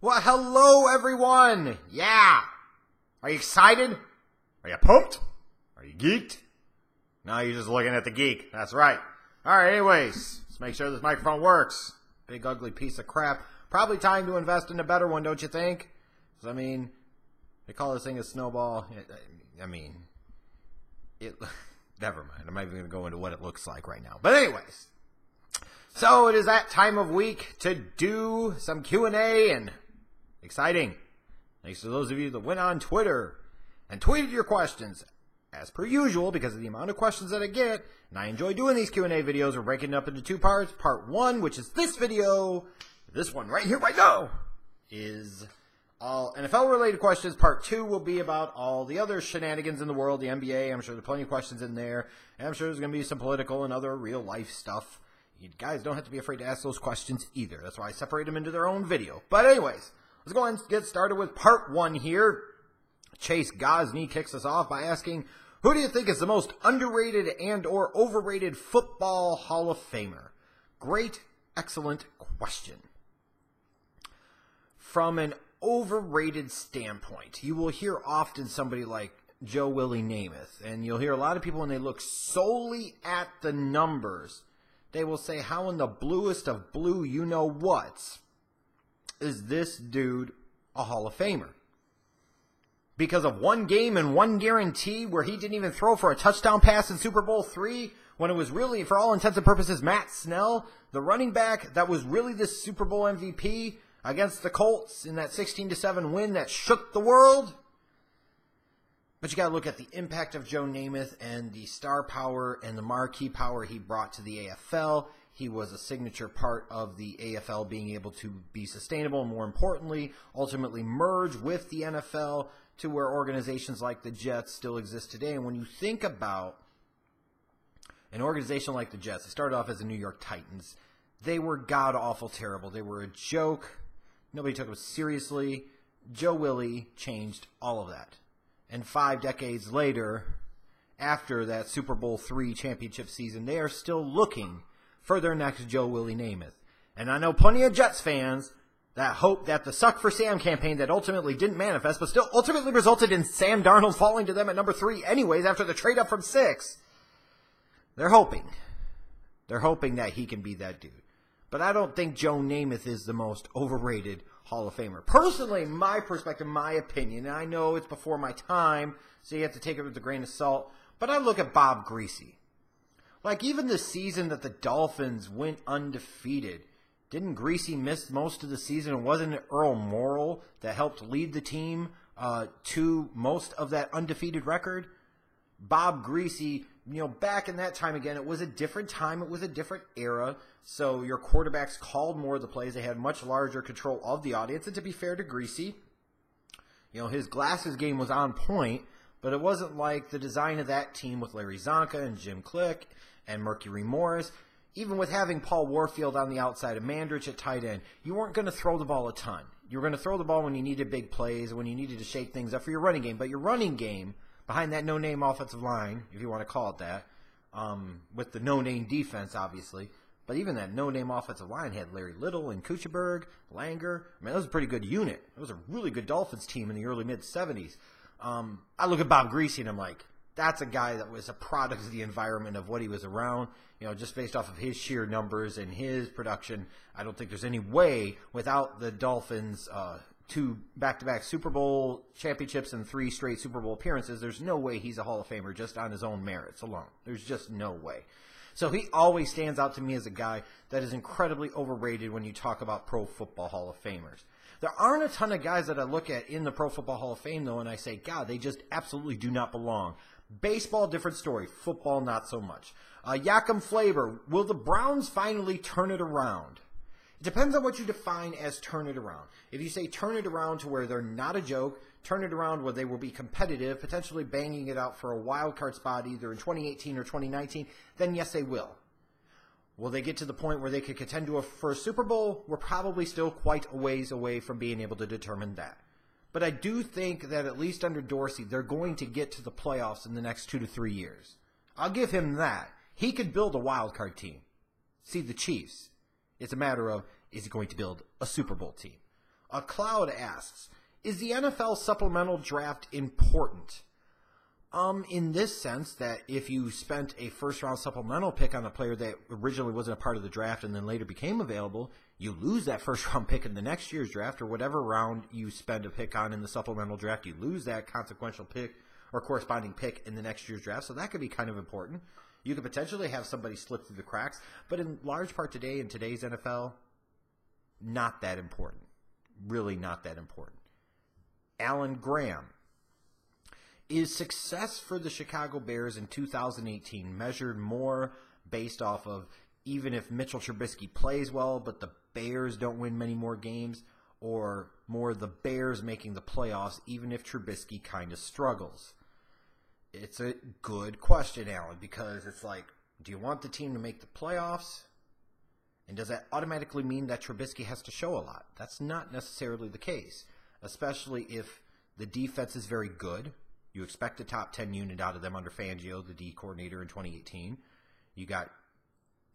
Well, hello, everyone. Yeah. Are you excited? Are you pumped? Are you geeked? No, you're just looking at the geek. That's right. All right, anyways, let's make sure this microphone works. Big, ugly piece of crap. Probably time to invest in a better one, don't you think? 'Cause, I mean, they call this thing a snowball. Never mind. I'm not even going to go into what it looks like right now. But anyways, so it is that time of week to do some Q&A and exciting. Thanks to those of you that went on Twitter and tweeted your questions. As per usual, because of the amount of questions that I get, and I enjoy doing these Q&A videos, we're breaking it up into two parts. Part one, which is this video, this one right here, right now, is all NFL-related questions. Part two will be about all the other shenanigans in the world, the NBA. I'm sure there are plenty of questions in there, and I'm sure there's going to be some political and other real-life stuff. You guys don't have to be afraid to ask those questions either. That's why I separate them into their own video. But anyways, let's go ahead and get started with part one here. Chase Gosney kicks us off by asking, who do you think is the most underrated and or overrated football Hall of Famer? Great, excellent question. From an overrated standpoint, you will hear often somebody like Joe Willie Namath, and you'll hear a lot of people when they look solely at the numbers, they will say, how in the bluest of blue you-know-whats is this dude a Hall of Famer? Because of one game and one guarantee where he didn't even throw for a touchdown pass in Super Bowl III, when it was really, for all intents and purposes, Matt Snell, the running back that was really the Super Bowl MVP against the Colts in that 16-7 win that shook the world. But you got to look at the impact of Joe Namath and the star power and the marquee power he brought to the AFL. He was a signature part of the AFL being able to be sustainable and, more importantly, ultimately merge with the NFL to where organizations like the Jets still exist today. And when you think about an organization like the Jets, they started off as the New York Titans. They were god-awful terrible. They were a joke. Nobody took them seriously. Joe Willie changed all of that. And 5 decades later, after that Super Bowl III championship season, they are still looking for their next Joe Willie Namath. And I know plenty of Jets fans that hope that the Suck for Sam campaign that ultimately didn't manifest, but still ultimately resulted in Sam Darnold falling to them at number 3 anyways after the trade up from 6. They're hoping. They're hoping that he can be that dude. But I don't think Joe Namath is the most overrated Hall of Famer. Personally, my perspective, my opinion, and I know it's before my time, so you have to take it with a grain of salt, but I look at Bob Greasy. Like, even the season that the Dolphins went undefeated, didn't Greasy miss most of the season? And wasn't it Earl Morrall that helped lead the team to most of that undefeated record? Bob Greasy, back in that time again, it was a different time. It was a different era. So your quarterbacks called more of the plays. They had much larger control of the audience. And to be fair to Greasy, his glasses game was on point, but it wasn't like the design of that team with Larry Zonka and Jim Click and Mercury Morris. Even with having Paul Warfield on the outside and Mandrich at tight end, you weren't going to throw the ball a ton. You were going to throw the ball when you needed big plays, when you needed to shake things up for your running game. But your running game, behind that no-name offensive line, if you want to call it that, with the no-name defense, obviously, but even that no-name offensive line had Larry Little and Kuchenberg, Langer. I mean, that was a pretty good unit. It was a really good Dolphins team in the early, mid-'70s. I look at Bob Greasy and I'm like, that's a guy that was a product of the environment of what he was around. Just based off of his sheer numbers and his production, I don't think there's any way without the Dolphins' 2 back-to-back Super Bowl championships and 3 straight Super Bowl appearances, there's no way he's a Hall of Famer just on his own merits alone. There's just no way. So he always stands out to me as a guy that is incredibly overrated when you talk about Pro Football Hall of Famers. There aren't a ton of guys that I look at in the Pro Football Hall of Fame, though, and I say, God, they just absolutely do not belong. Baseball, different story. Football, not so much. Joachim Flavor, will the Browns finally turn it around? It depends on what you define as turn it around. If you say turn it around to where they're not a joke, turn it around where they will be competitive, potentially banging it out for a wild card spot either in 2018 or 2019, then yes, they will. Will they get to the point where they could contend for a Super Bowl? We're probably still quite a ways away from being able to determine that. But I do think that at least under Dorsey, they're going to get to the playoffs in the next 2 to 3 years. I'll give him that. He could build a wild card team. See the Chiefs. It's a matter of, is he going to build a Super Bowl team? Cloud asks, is the NFL supplemental draft important? In this sense that if you spent a first-round supplemental pick on a player that originally wasn't a part of the draft and then later became available, you lose that first-round pick in the next year's draft, or whatever round you spend a pick on in the supplemental draft, you lose that consequential pick or corresponding pick in the next year's draft. So that could be kind of important. You could potentially have somebody slip through the cracks, but in large part today, in today's NFL, not that important. Really not that important. Alan Graham. Is success for the Chicago Bears in 2018 measured more based off of even if Mitchell Trubisky plays well but the Bears don't win many more games, or more the Bears making the playoffs even if Trubisky kind of struggles? It's a good question, Alan, because it's like, do you want the team to make the playoffs? And does that automatically mean that Trubisky has to show a lot? That's not necessarily the case, especially if the defense is very good. You expect a top 10 unit out of them under Fangio, the D coordinator in 2018. You got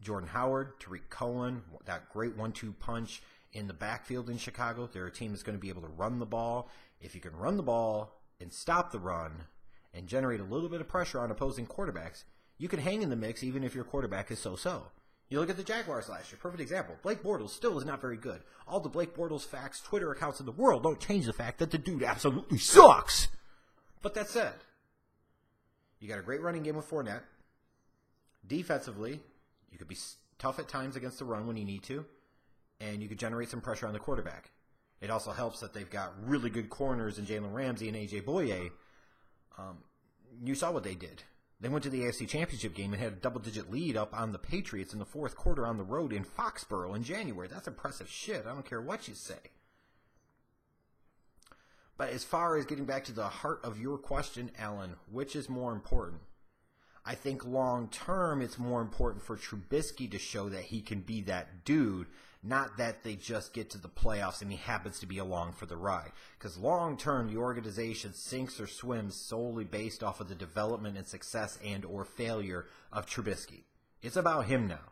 Jordan Howard, Tariq Cohen, that great 1-2 punch in the backfield in Chicago. They're a team that's going to be able to run the ball. If you can run the ball and stop the run and generate a little bit of pressure on opposing quarterbacks, you can hang in the mix even if your quarterback is so-so. You look at the Jaguars last year, perfect example. Blake Bortles still is not very good. All the Blake Bortles facts Twitter accounts in the world don't change the fact that the dude absolutely sucks. But that said, you got a great running game with Fournette. Defensively, you could be tough at times against the run when you need to, and you could generate some pressure on the quarterback. It also helps that they've got really good corners in Jalen Ramsey and A.J. Boye. You saw what they did. They went to the AFC Championship game and had a double-digit lead up on the Patriots in the fourth quarter on the road in Foxborough in January. That's impressive shit. I don't care what you say. But as far as getting back to the heart of your question, Alan, which is more important? I think long-term it's more important for Trubisky to show that he can be that dude, not that they just get to the playoffs and he happens to be along for the ride. Because long-term, the organization sinks or swims solely based off of the development and success and or failure of Trubisky. It's about him now.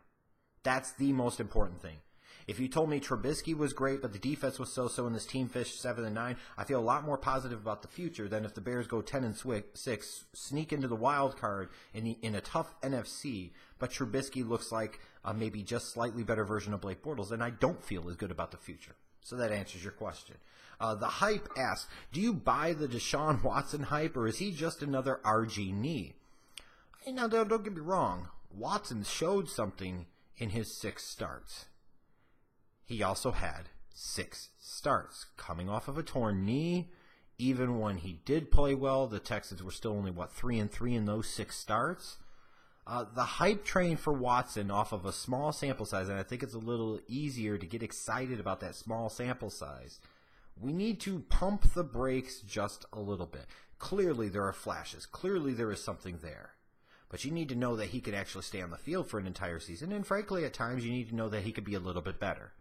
That's the most important thing. If you told me Trubisky was great, but the defense was so-so and this team fished 7-9, I feel a lot more positive about the future than if the Bears go 10-6, sneak into the wild card in a tough NFC, but Trubisky looks like a maybe just slightly better version of Blake Bortles, and I don't feel as good about the future. So that answers your question. The Hype asks, do you buy the Deshaun Watson hype, or is he just another RG Now, don't get me wrong. Watson showed something in his 6 starts. He also had 6 starts. Coming off of a torn knee, even when he did play well, the Texans were still only, 3-3 in those 6 starts? The hype train for Watson off of a small sample size, and I think it's a little easier to get excited about that small sample size, we need to pump the brakes just a little bit. Clearly there are flashes. Clearly there is something there. But you need to know that he could actually stay on the field for an entire season, and frankly at times you need to know that he could be a little bit better.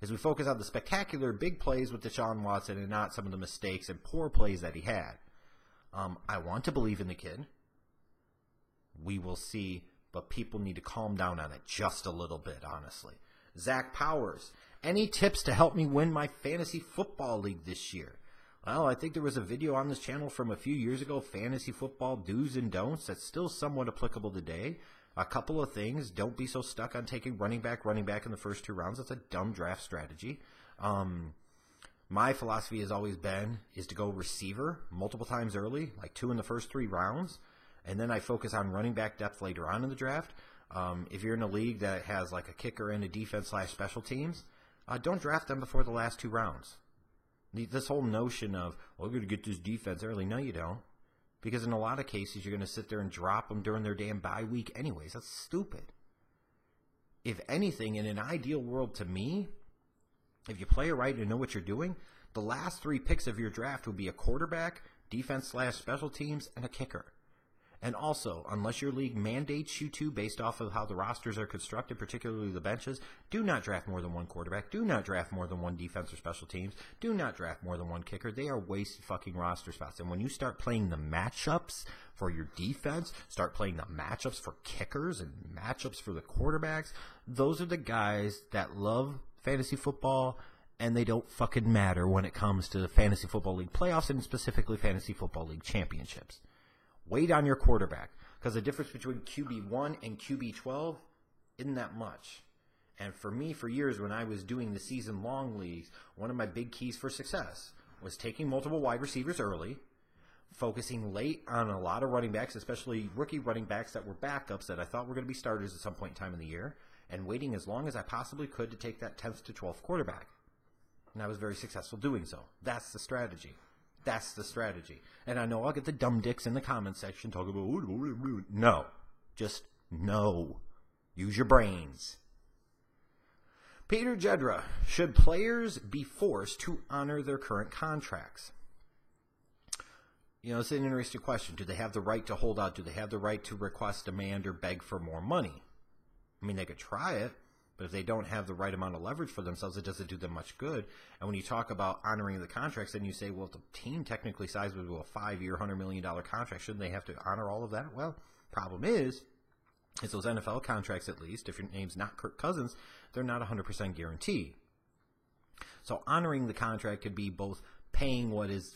As we focus on the spectacular big plays with Deshaun Watson and not some of the mistakes and poor plays that he had. I want to believe in the kid. We will see, but people need to calm down on it just a little bit, honestly. Zach Powers, any tips to help me win my fantasy football league this year? Well, I think there was a video on this channel from a few years ago, fantasy football do's and don'ts, that's still somewhat applicable today. A couple of things. Don't be so stuck on taking running back in the first 2 rounds. That's a dumb draft strategy. My philosophy has always been is to go receiver multiple times early, like 2 in the first 3 rounds, and then I focus on running back depth later on in the draft. If you're in a league that has like a kicker and a defense/special teams, don't draft them before the last 2 rounds. This whole notion of, we're going to get this defense early. No, you don't. Because in a lot of cases, you're going to sit there and drop them during their damn bye week anyways. That's stupid. If anything, in an ideal world to me, if you play it right and know what you're doing, the last 3 picks of your draft will be a quarterback, defense/special teams, and a kicker. And also, unless your league mandates you to, based off of how the rosters are constructed, particularly the benches, do not draft more than 1 quarterback. Do not draft more than 1 defense or special teams. Do not draft more than 1 kicker. They are wasted fucking roster spots. And when you start playing the matchups for your defense, start playing the matchups for kickers and matchups for the quarterbacks, those are the guys that love fantasy football and they don't fucking matter when it comes to the Fantasy Football League playoffs and specifically Fantasy Football League championships. Wait on your quarterback, because the difference between QB1 and QB12 isn't that much. And for me, for years when I was doing the season-long leagues, one of my big keys for success was taking multiple wide receivers early, focusing late on a lot of running backs, especially rookie running backs that were backups that I thought were going to be starters at some point in time in the year, and waiting as long as I possibly could to take that 10th to 12th quarterback. And I was very successful doing so. That's the strategy. That's the strategy. And I know I'll get the dumb dicks in the comment section talking about, no. Just no. Use your brains. Peter Jedra, should players be forced to honor their current contracts? You know, it's an interesting question. Do they have the right to hold out? Do they have the right to request, demand, or beg for more money? I mean, they could try it, but if they don't have the right amount of leverage for themselves, it doesn't do them much good. And when you talk about honoring the contracts, then you say, well, if the team technically signs with a 5-year, $100 million contract, shouldn't they have to honor all of that? Well, problem is those NFL contracts, at least, if your name's not Kirk Cousins, they're not 100% guaranteed. So honoring the contract could be both paying what is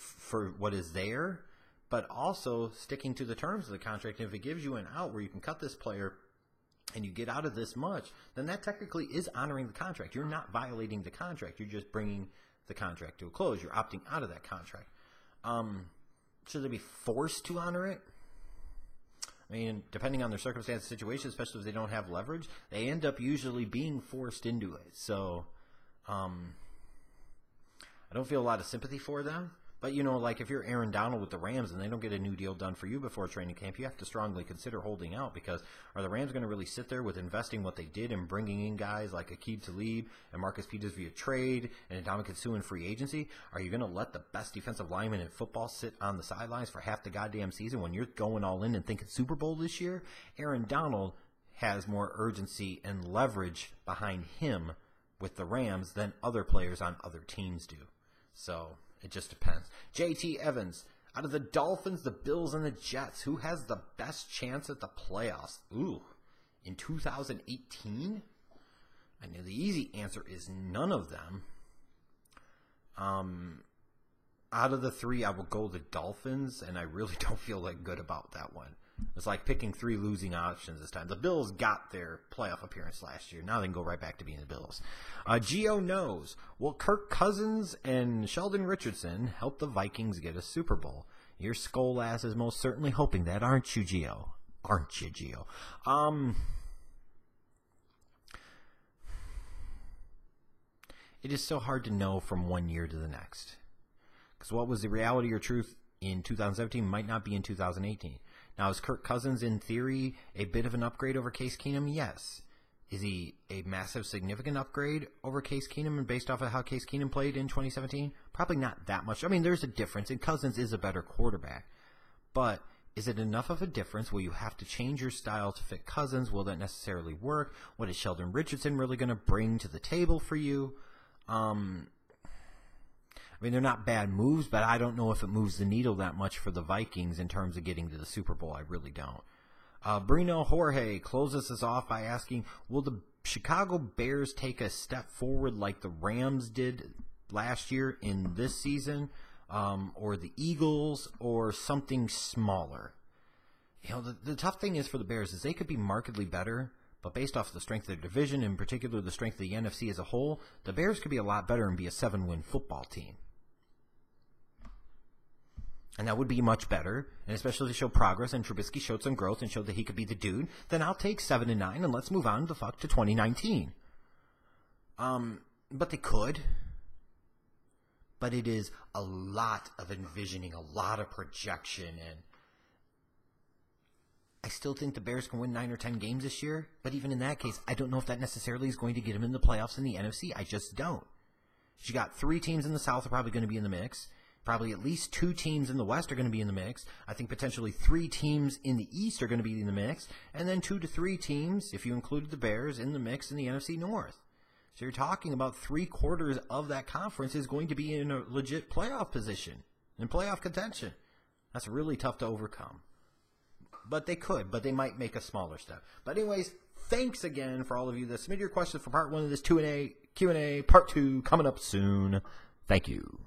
there, but also sticking to the terms of the contract. And if it gives you an out where you can cut this player and you get out of this much, then that technically is honoring the contract. You're not violating the contract. You're just bringing the contract to a close. You're opting out of that contract. Should they be forced to honor it? I mean, depending on their circumstance, situation, especially if they don't have leverage, they end up usually being forced into it. So, I don't feel a lot of sympathy for them. But, you know, like if you're Aaron Donald with the Rams and they don't get a new deal done for you before training camp, you have to strongly consider holding out, because are the Rams going to really sit there with investing what they did and bringing in guys like Aqib Talib and Marcus Peters via trade and Ndamukong Suh in free agency? Are you going to let the best defensive lineman in football sit on the sidelines for half the goddamn season when you're going all in and thinking Super Bowl this year? Aaron Donald has more urgency and leverage behind him with the Rams than other players on other teams do. So it just depends. JT Evans, out of the Dolphins, the Bills, and the Jets, who has the best chance at the playoffs? Ooh, in 2018? I know the easy answer is none of them. Out of the three, I will go the Dolphins, and I really don't feel like good about that one. It's like picking three losing options this time. The Bills got their playoff appearance last year. Now they can go right back to being the Bills. Gio knows. Will Kirk Cousins and Sheldon Richardson help the Vikings get a Super Bowl? Your skull ass is most certainly hoping that, aren't you, Gio? Aren't you, Gio? It is so hard to know from one year to the next. Because what was the reality or truth in 2017 might not be in 2018. Now, is Kirk Cousins, in theory, a bit of an upgrade over Case Keenum? Yes. Is he a massive, significant upgrade over Case Keenum and based off of how Case Keenum played in 2017? Probably not that much. I mean, there's a difference, and Cousins is a better quarterback. But is it enough of a difference? Will you have to change your style to fit Cousins? Will that necessarily work? What is Sheldon Richardson really going to bring to the table for you? I mean, they're not bad moves, but I don't know if it moves the needle that much for the Vikings in terms of getting to the Super Bowl. I really don't. Bruno Jorge closes us off by asking, will the Chicago Bears take a step forward like the Rams did last year in this season, or the Eagles, or something smaller? You know, the tough thing is for the Bears is they could be markedly better, but based off the strength of their division, in particular the strength of the NFC as a whole, the Bears could be a lot better and be a 7-win football team. And that would be much better, and especially to show progress, and Trubisky showed some growth and showed that he could be the dude, then I'll take 7-9 and let's move on to 2019. But they could. But it is a lot of envisioning, a lot of projection, and I still think the Bears can win 9 or 10 games this year, but even in that case, I don't know if that necessarily is going to get them in the playoffs in the NFC. I just don't. You got 3 teams in the South are probably going to be in the mix. Probably at least 2 teams in the West are going to be in the mix. I think potentially 3 teams in the East are going to be in the mix. And then 2 to 3 teams, if you included the Bears, in the mix in the NFC North. So you're talking about 3/4 of that conference is going to be in a legit playoff position, in playoff contention. That's really tough to overcome. But they could, but they might make a smaller step. But anyways, thanks again for all of you that submitted your questions for part 1 of this Q&A. Part 2 coming up soon. Thank you.